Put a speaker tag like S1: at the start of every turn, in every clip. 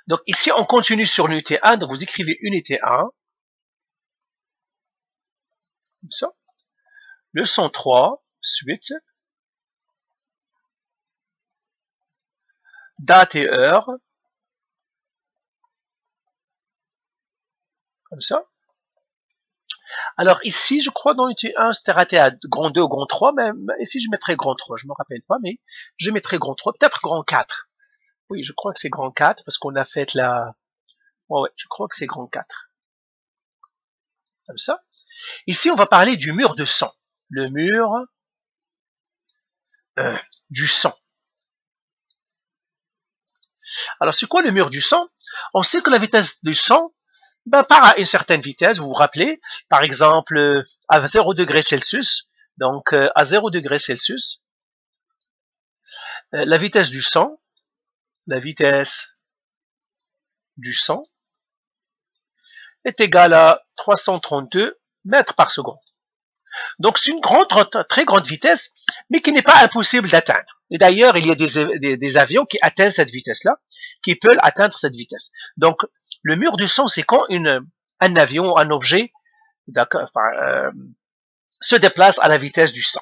S1: Donc ici, on continue sur l'unité 1. Donc vous écrivez unité 1. Comme ça. Leçon 3, suite. Date et heure. Comme ça. Alors ici, je crois dans l'unité 1, c'était raté à grand 2 ou grand 3, mais ici je mettrais grand 3, je me rappelle pas, mais je mettrais grand 3, peut-être grand 4. Oui, je crois que c'est grand 4, parce qu'on a fait la... Ouais, je crois que c'est grand 4. Comme ça. Ici, on va parler du mur de sang. Le mur du sang. Alors, c'est quoi le mur du sang? On sait que la vitesse du sang part à une certaine vitesse, vous vous rappelez, par exemple, à 0 degré Celsius, donc à 0 degré Celsius, la vitesse du sang est égale à 332 mètres par seconde. Donc c'est une très grande vitesse, mais qui n'est pas impossible d'atteindre. Et d'ailleurs, il y a des avions qui atteignent cette vitesse-là, qui peuvent atteindre cette vitesse. Donc le mur du son, c'est quand un avion, un objet, se déplace à la vitesse du son.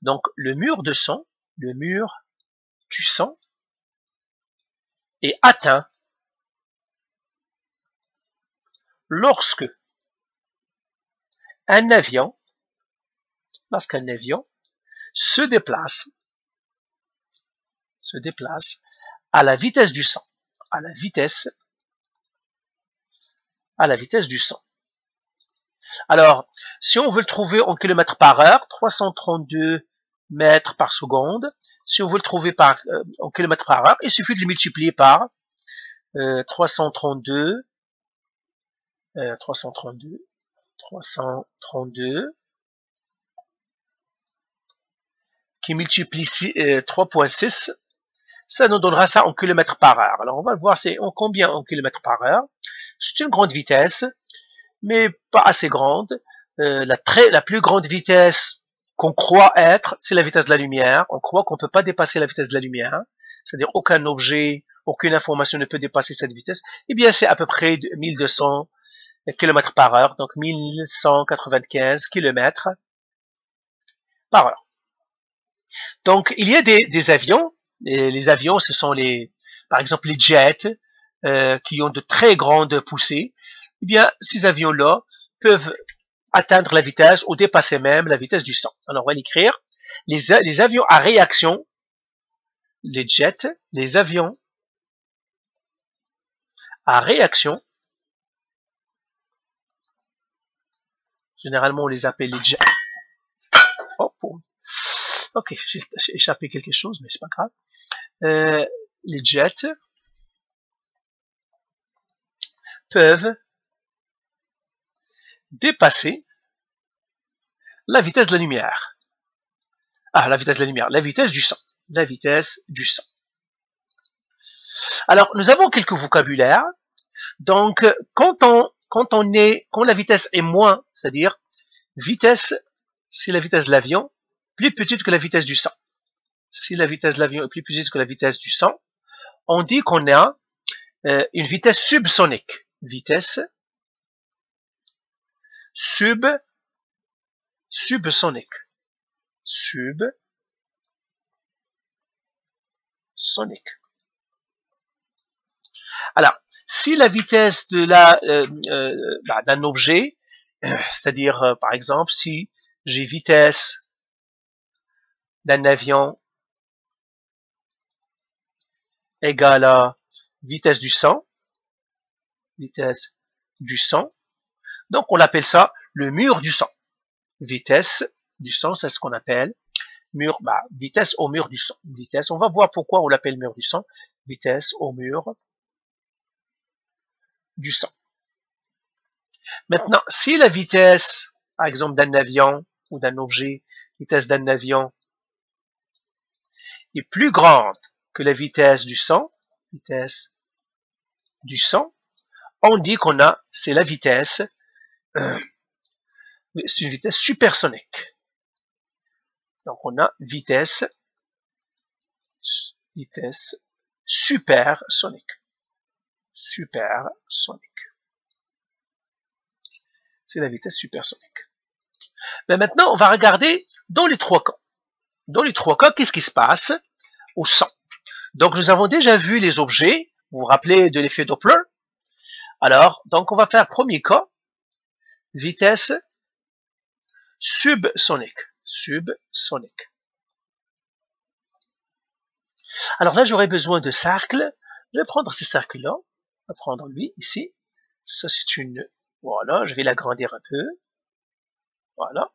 S1: Donc le mur du son est atteint lorsqu'un avion se déplace à la vitesse du son, à la vitesse du son. Alors, si on veut le trouver en kilomètres par heure, 332 mètres par seconde. Si on veut le trouver en kilomètres par heure, il suffit de le multiplier par 332 qui multiplie 3.6, ça nous donnera ça en kilomètres par heure. Alors, on va voir c'est en combien en kilomètres par heure. C'est une grande vitesse, mais pas assez grande. La plus grande vitesse qu'on croit être, c'est la vitesse de la lumière. On croit qu'on ne peut pas dépasser la vitesse de la lumière. C'est-à-dire aucun objet, aucune information ne peut dépasser cette vitesse. Eh bien, c'est à peu près 1200 km par heure, donc 1195 km par heure. Donc, il y a des avions. Et les avions, ce sont par exemple les jets qui ont de très grandes poussées. Eh bien, ces avions-là peuvent atteindre la vitesse ou dépasser même la vitesse du son. Alors, on va l'écrire. Les avions à réaction, les jets, les avions à réaction, généralement on les appelle les jets. Oh, ok, j'ai échappé quelque chose, mais c'est pas grave. Les jets peuvent dépasser la vitesse de la lumière. Ah, la vitesse de la lumière, la vitesse du son. La vitesse du son. Alors, nous avons quelques vocabulaires. Donc, quand la vitesse est moins, c'est-à-dire vitesse, c'est la vitesse de l'avion, plus petite que la vitesse du son. Si la vitesse de l'avion est plus petite que la vitesse du son, on dit qu'on a une vitesse subsonique. Vitesse subsonique. Subsonique. Alors, si la vitesse de d'un objet, c'est-à-dire par exemple, si j'ai vitesse d'un avion égale à vitesse du son, donc on appelle ça le mur du son. Vitesse du son, c'est ce qu'on appelle vitesse au mur du son. Vitesse, on va voir pourquoi on l'appelle mur du son. Vitesse au mur du son. Maintenant, si la vitesse, par exemple, d'un avion ou d'un objet, vitesse d'un avion est plus grande que la vitesse du son, on dit c'est la vitesse, c'est une vitesse supersonique. Donc on a vitesse supersonique. supersonique. C'est la vitesse supersonique. Mais maintenant, on va regarder dans les trois cas. Dans les trois cas, qu'est-ce qui se passe au son? Donc, nous avons déjà vu les objets. Vous vous rappelez de l'effet Doppler? Alors, donc, on va faire premier cas, vitesse subsonique. Subsonique. Alors là, j'aurais besoin de cercles. Je vais prendre ces cercles-là. On va prendre lui, ici. Ça, c'est une... Voilà, je vais l'agrandir un peu. Voilà.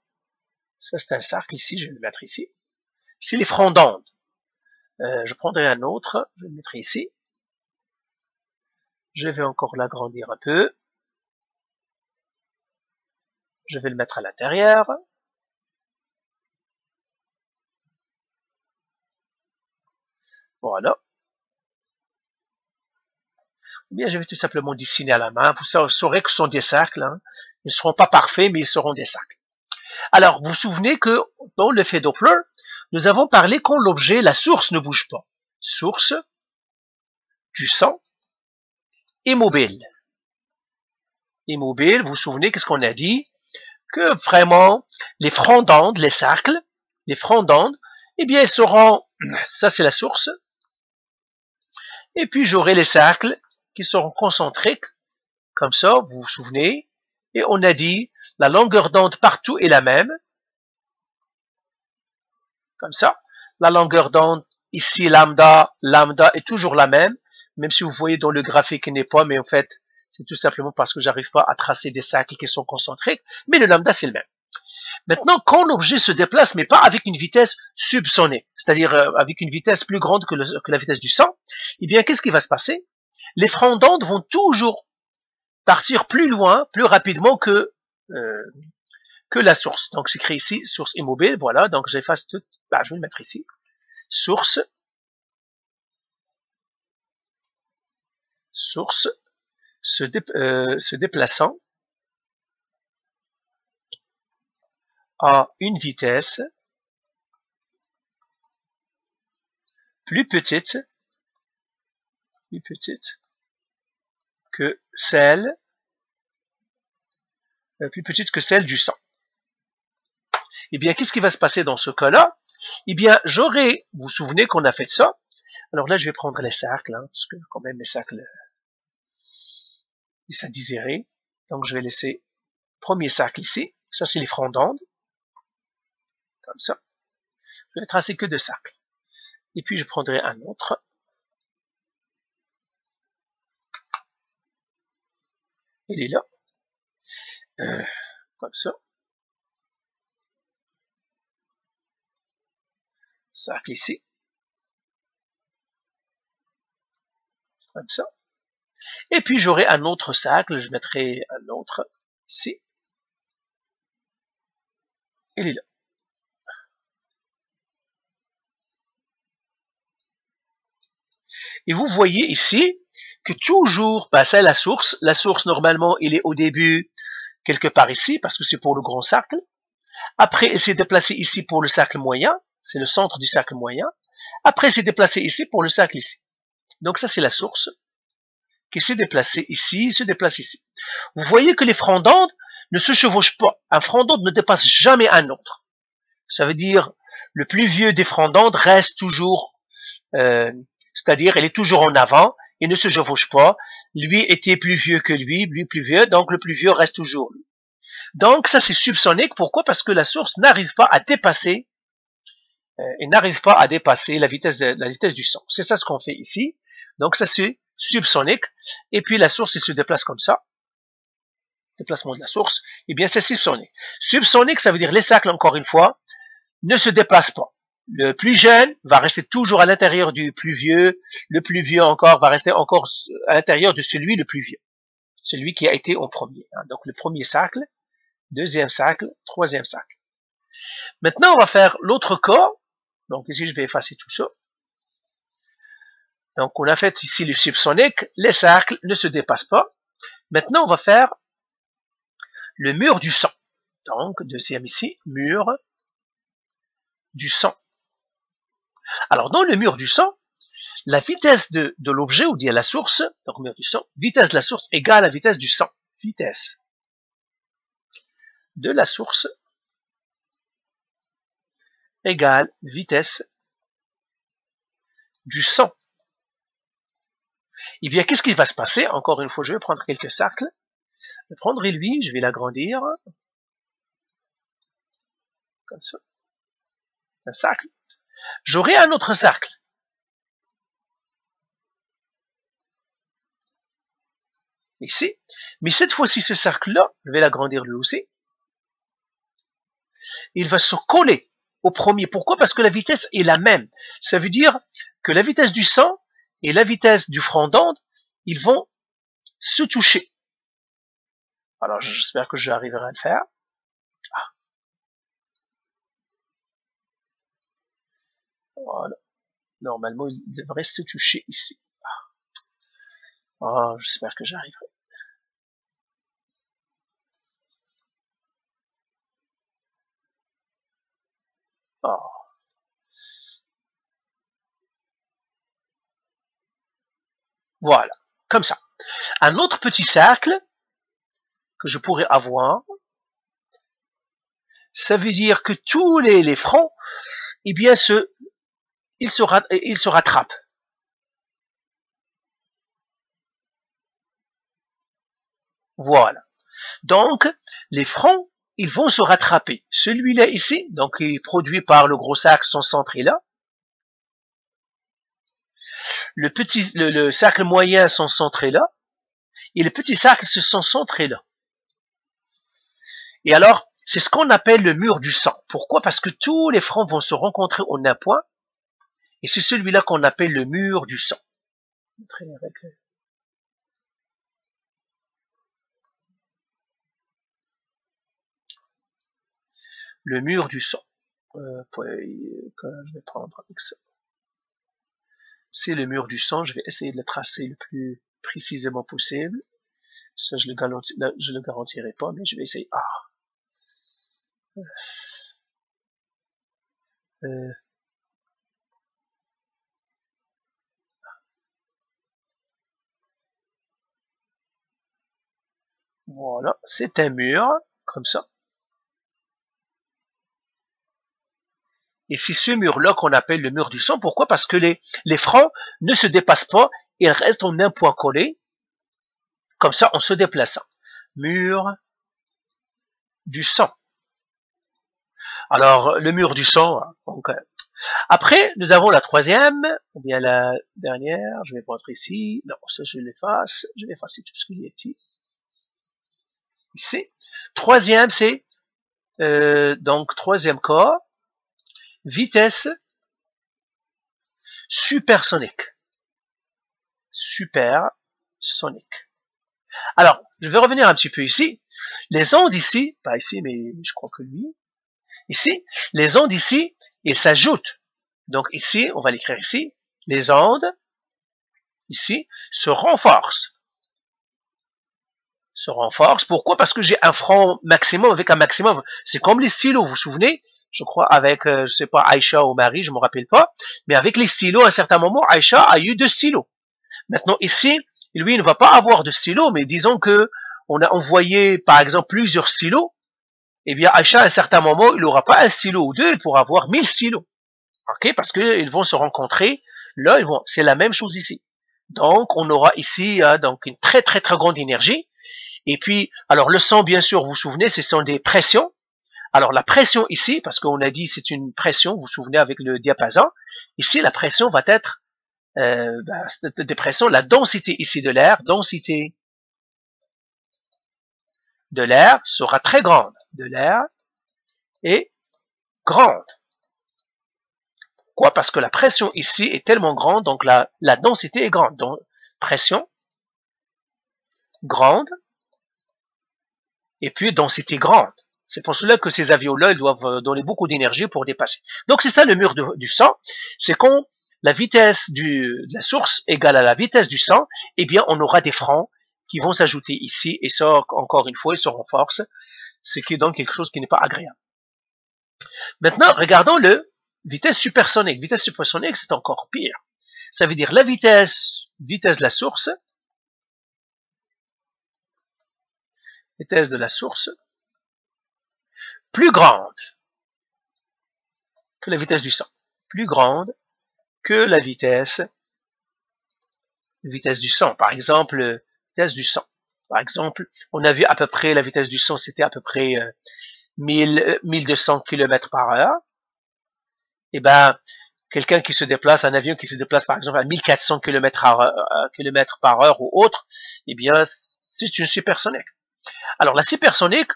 S1: Ça, c'est un cercle ici, je vais le mettre ici. C'est les fronts d'onde. Je prendrai un autre, je le mettrai ici. Je vais encore l'agrandir un peu. Je vais le mettre à l'intérieur. Voilà. Ou bien je vais tout simplement dessiner à la main. Pour ça, vous saurez que ce sont des cercles. Hein. Ils ne seront pas parfaits, mais ils seront des cercles. Alors, vous vous souvenez que dans l'effet Doppler, nous avons parlé quand l'objet, la source ne bouge pas. Source du son immobile. Immobile, vous vous souvenez qu'est-ce qu'on a dit? Que vraiment, les fronts d'onde, les cercles, les fronts d'onde, eh bien, ils seront, ça c'est la source, et puis j'aurai les cercles qui seront concentriques, comme ça, vous vous souvenez, et on a dit, la longueur d'onde partout est la même, comme ça, la longueur d'onde, ici lambda est toujours la même, même si vous voyez dans le graphique il n'est pas, mais en fait, c'est tout simplement parce que j'arrive pas à tracer des cercles qui sont concentriques, mais le lambda c'est le même. Maintenant, quand l'objet se déplace, mais pas avec une vitesse subsonique, c'est-à-dire avec une vitesse plus grande que la vitesse du son, eh bien, qu'est-ce qui va se passer? Les fronts d'onde vont toujours partir plus loin, plus rapidement que la source. Donc, j'écris ici source immobile, voilà, donc j'efface tout, je vais le mettre ici. Source se déplaçant à une vitesse plus petite que celle du son. Eh bien, qu'est-ce qui va se passer dans ce cas-là? Eh bien, vous vous souvenez qu'on a fait ça. Alors là, je vais prendre les cercles, hein, parce que quand même les cercles, ils sont disérés. Donc, je vais laisser premier cercle ici. Ça, c'est les fronts d'onde. Comme ça. Je vais tracer que deux cercles. Et puis, je prendrai un autre. Il est là. Comme ça. Cercle ici. Comme ça. Et puis, j'aurai un autre cercle. Je mettrai un autre ici. Il est là. Et vous voyez ici que toujours, c'est la source. La source, normalement, il est au début, quelque part ici, parce que c'est pour le grand cercle. Après, il s'est déplacé ici pour le cercle moyen. C'est le centre du cercle moyen. Après, il s'est déplacé ici pour le cercle ici. Donc ça, c'est la source qui s'est déplacée ici, se déplace ici. Vous voyez que les fronts d'onde ne se chevauchent pas. Un front d'onde ne dépasse jamais un autre. Ça veut dire, le plus vieux des fronts d'onde reste toujours, c'est-à-dire, il est toujours en avant, il ne se chevauche pas. Lui était plus vieux que lui plus vieux, donc le plus vieux reste toujours lui. Donc ça c'est subsonique, pourquoi? Parce que la source n'arrive pas à dépasser, la vitesse du son. C'est ça ce qu'on fait ici. Donc ça c'est subsonique, et puis la source elle se déplace comme ça. Déplacement de la source, et bien c'est subsonique. Subsonique, ça veut dire les cercles, encore une fois, ne se déplacent pas. Le plus jeune va rester toujours à l'intérieur du plus vieux, le plus vieux encore va rester encore à l'intérieur de celui le plus vieux, celui qui a été en premier. Donc le premier cercle, deuxième cercle, troisième cercle. Maintenant, on va faire l'autre cas. Donc ici, je vais effacer tout ça. Donc on a fait ici le subsonique, les cercles ne se dépassent pas. Maintenant, on va faire le mur du son. Donc, deuxième ici, mur du son. Alors, dans le mur du son, la vitesse de l'objet, ou bien la source, donc mur du sang, vitesse de la source égale la vitesse du sang. Vitesse de la source égale vitesse du sang. Eh bien, qu'est-ce qui va se passer? Encore une fois, je vais prendre quelques cercles. Je prendrai lui, je vais l'agrandir. Comme ça. Un cercle. J'aurai un autre cercle. Ici. Mais cette fois-ci, ce cercle-là, je vais l'agrandir lui aussi. Il va se coller au premier. Pourquoi? Parce que la vitesse est la même. Ça veut dire que la vitesse du sang et la vitesse du front d'onde, ils vont se toucher. Alors, j'espère que j'arriverai à le faire. Voilà. Normalement, il devrait se toucher ici. Oh, j'espère que j'arriverai. Oh. Voilà, comme ça. Un autre petit cercle que je pourrais avoir, ça veut dire que tous les fronts, eh bien, ils se rattrapent. Voilà. Donc, les fronts, ils vont se rattraper. Celui-là ici, donc, il est produit par le gros cercle, son centre est là. Le cercle moyen, son centre est là. Et le petit cercle, son centre est là. Et alors, c'est ce qu'on appelle le mur du sang. Pourquoi? Parce que tous les fronts vont se rencontrer au même point. Et c'est celui-là qu'on appelle le mur du sang. Le mur du sang. Je vais prendre avec ça. C'est le mur du sang. Je vais essayer de le tracer le plus précisément possible. Ça, je le garantirai pas, mais je vais essayer. Voilà, c'est un mur, comme ça. Et c'est ce mur-là qu'on appelle le mur du sang. Pourquoi? Parce que les francs ne se dépassent pas, ils restent en un point collé, comme ça, en se déplaçant. Mur du sang. Alors, le mur du sang, donc, après, nous avons la troisième, ou bien la dernière, je vais montrer ici, non, ça je l'efface, je vais effacer tout ce qu'il y a ici. Troisième, c'est, donc, troisième cas, vitesse supersonique. Supersonique. Alors, je vais revenir un petit peu ici. Les ondes ici, pas ici, mais je crois que lui, ici, les ondes ici, ils s'ajoutent. Donc ici, on va l'écrire ici, les ondes, ici, se renforcent. Se renforcent. Pourquoi? Parce que j'ai un front maximum avec un maximum. C'est comme les stylos, vous vous souvenez? Je crois avec, je sais pas, Aïcha ou Marie, je me rappelle pas. Mais avec les stylos, à un certain moment, Aïcha a eu 2 stylos. Maintenant ici, lui, il ne va pas avoir de stylo, mais disons que on a envoyé, par exemple, plusieurs stylos. Eh bien, Aïcha, à un certain moment, il n'aura pas un stylo ou 2, il pourra avoir 1000 stylos. Ok? Parce qu'ils vont se rencontrer. Là, c'est la même chose ici. Donc, on aura ici donc une très très très grande énergie. Et puis, alors le sang, bien sûr, vous vous souvenez, ce sont des pressions. Alors la pression ici, parce qu'on a dit c'est une pression, vous vous souvenez avec le diapason. Ici, la pression va être des pressions. La densité ici de l'air, densité de l'air sera très grande. De l'air est grande. Pourquoi? Parce que la pression ici est tellement grande, donc la densité est grande. Donc, pression grande, et puis densité grande. C'est pour cela que ces avions-là, ils doivent donner beaucoup d'énergie pour dépasser. Donc c'est ça le mur du sang, c'est quand la vitesse de la source égale à la vitesse du sang, eh bien on aura des francs qui vont s'ajouter ici, et ça, encore une fois, ils se renforcent, ce qui est donc quelque chose qui n'est pas agréable. Maintenant, regardons le vitesse supersonique. Vitesse supersonique, c'est encore pire. Ça veut dire la vitesse de la source, plus grande que la vitesse du son, plus grande que la vitesse du son. Par exemple, vitesse du son. Par exemple, on a vu à peu près la vitesse du son, c'était à peu près 1200 km par heure. Et ben, quelqu'un qui se déplace, un avion qui se déplace par exemple à 1400 km par heure ou autre, eh bien, c'est une supersonique. Alors, la supersonique,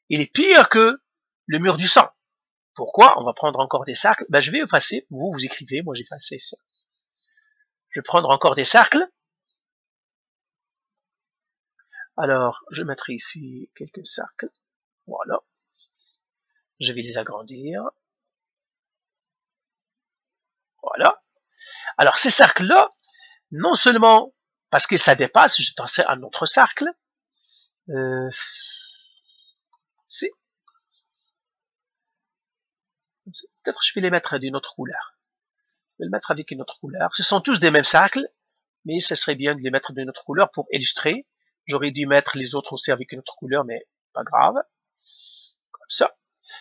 S1: il est pire que le mur du son. Pourquoi? On va prendre encore des cercles. Ben, je vais effacer. Vous écrivez. Moi, j'ai effacé ça. Je vais prendre encore des cercles. Alors, je mettrai ici quelques cercles. Voilà. Je vais les agrandir. Voilà. Alors, ces cercles-là, non seulement parce que ça dépasse, je pensais à un autre cercle. Peut-être je vais les mettre d'une autre couleur. Je vais le mettre avec une autre couleur. Ce sont tous des mêmes cercles, mais ce serait bien de les mettre d'une autre couleur pour illustrer. J'aurais dû mettre les autres aussi avec une autre couleur, mais pas grave. Comme ça.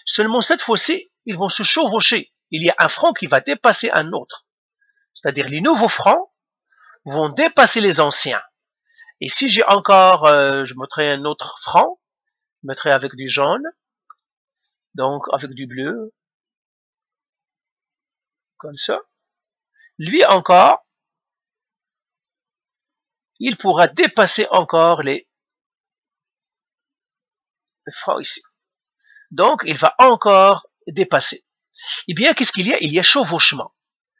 S1: Seulement cette fois-ci, ils vont se chevaucher. Il y a un front qui va dépasser un autre. C'est-à-dire les nouveaux fronts vont dépasser les anciens. Et si j'ai encore, je mettrai un autre front, je mettrai avec du jaune, donc avec du bleu, comme ça. Lui encore, il pourra dépasser encore les fronts ici. Donc, il va encore dépasser. Eh bien, qu'est-ce qu'il y a? Il y a chevauchement.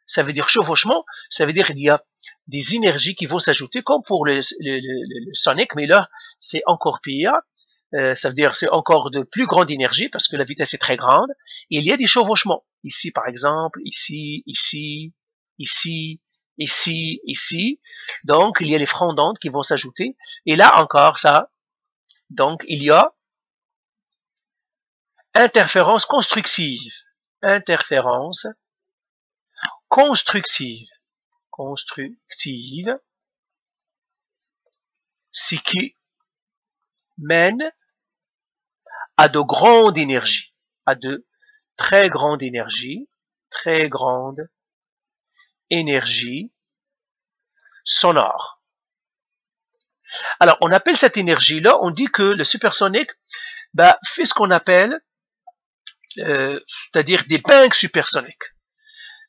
S1: Ça veut dire chevauchement, ça veut dire qu'il y a des énergies qui vont s'ajouter, comme pour le sonic, mais là, c'est encore pire. Ça veut dire c'est encore de plus grande énergie parce que la vitesse est très grande. Et il y a des chevauchements. Ici, par exemple, ici, ici, ici, ici, ici. Donc, il y a les fronts d'onde qui vont s'ajouter. Et là encore, ça. Donc, il y a interférence constructive. Interférence constructive. Constructive. Ce qui mène à de grandes énergies. À de très grande énergie. Très grande énergie sonore. Alors, on appelle cette énergie-là, on dit que le supersonique fait ce qu'on appelle, c'est-à-dire des bangs supersoniques.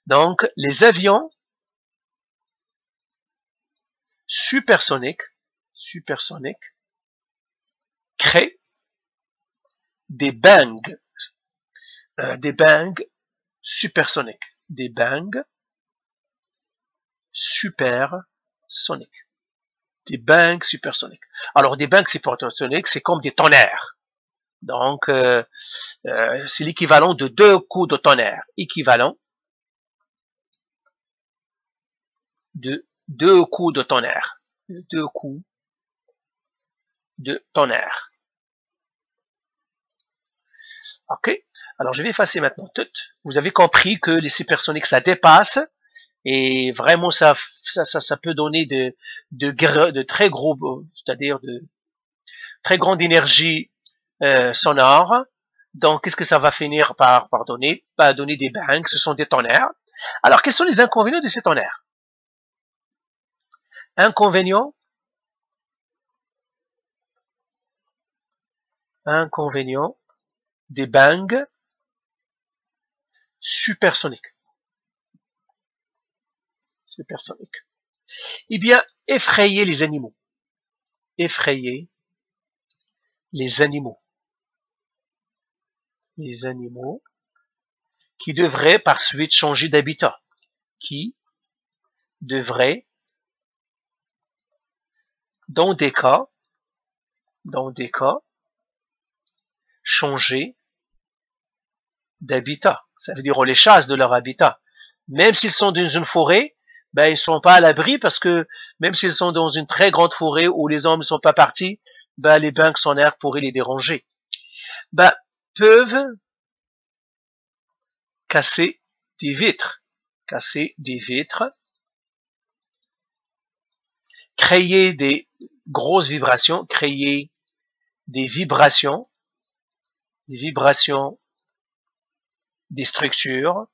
S1: Donc, les avions supersoniques créent des bangs supersoniques. Des bangs supersoniques. Des bangs supersoniques. Alors, des bangs supersoniques, c'est comme des tonnerres. Donc, c'est l'équivalent de 2 coups de tonnerre. Équivalent de 2 coups de tonnerre. 2 coups de tonnerre. OK? Alors, je vais effacer maintenant tout. Vous avez compris que les supersoniques, ça dépasse. Et vraiment, ça peut donner de très gros, c'est-à-dire de très grande énergie sonore. Donc, qu'est-ce que ça va finir par donner? Donner des bangs, ce sont des tonnerres. Alors, quels sont les inconvénients de ces tonnerres? Inconvénients des bangs supersoniques. Eh bien, effrayer les animaux. Effrayer les animaux. Les animaux qui devraient par suite changer d'habitat. Qui devraient, dans des cas, changer d'habitat. Ça veut dire on les chasse de leur habitat. Même s'ils sont dans une forêt, ils ne sont pas à l'abri parce que même s'ils sont dans une très grande forêt où les hommes ne sont pas partis, les bancs sonores pourraient les déranger. Peuvent casser des vitres créer des grosses vibrations, créer des vibrations, des structures,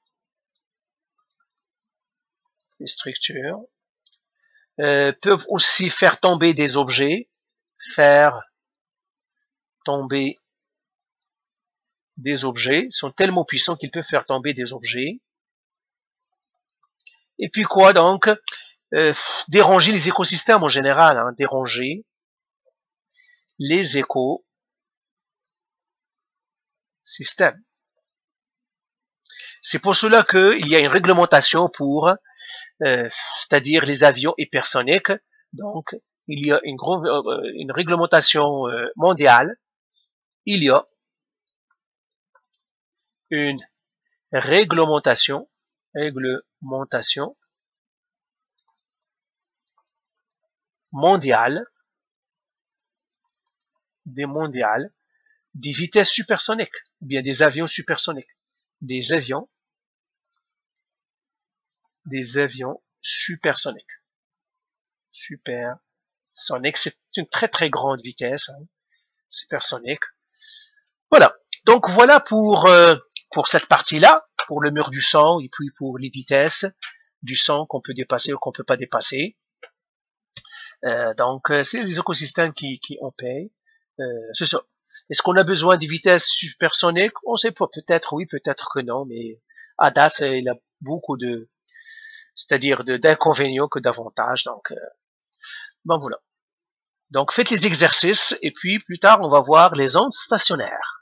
S1: peuvent aussi faire tomber des objets, sont tellement puissants qu'ils peuvent faire tomber des objets. Et puis quoi donc, déranger les écosystèmes en général, hein, déranger les écosystèmes. C'est pour cela qu'il y a une réglementation pour, c'est-à-dire les avions hypersoniques. Donc, il y a une réglementation mondiale. Il y a une réglementation mondiale des vitesses supersoniques, ou bien des avions supersoniques. Des avions supersoniques. Supersonique, c'est une très très grande vitesse, hein, supersonique. Voilà. Donc voilà pour cette partie-là, pour le mur du son et puis pour les vitesses du son qu'on peut dépasser ou qu'on peut pas dépasser. Donc c'est les écosystèmes qui en payent. C'est ça. Est-ce qu'on a besoin de vitesses supersoniques? On sait pas. Peut-être oui, peut-être que non. Mais à date, il a beaucoup d'inconvénients que d'avantages. Donc bon voilà. Donc faites les exercices et puis plus tard on va voir les ondes stationnaires.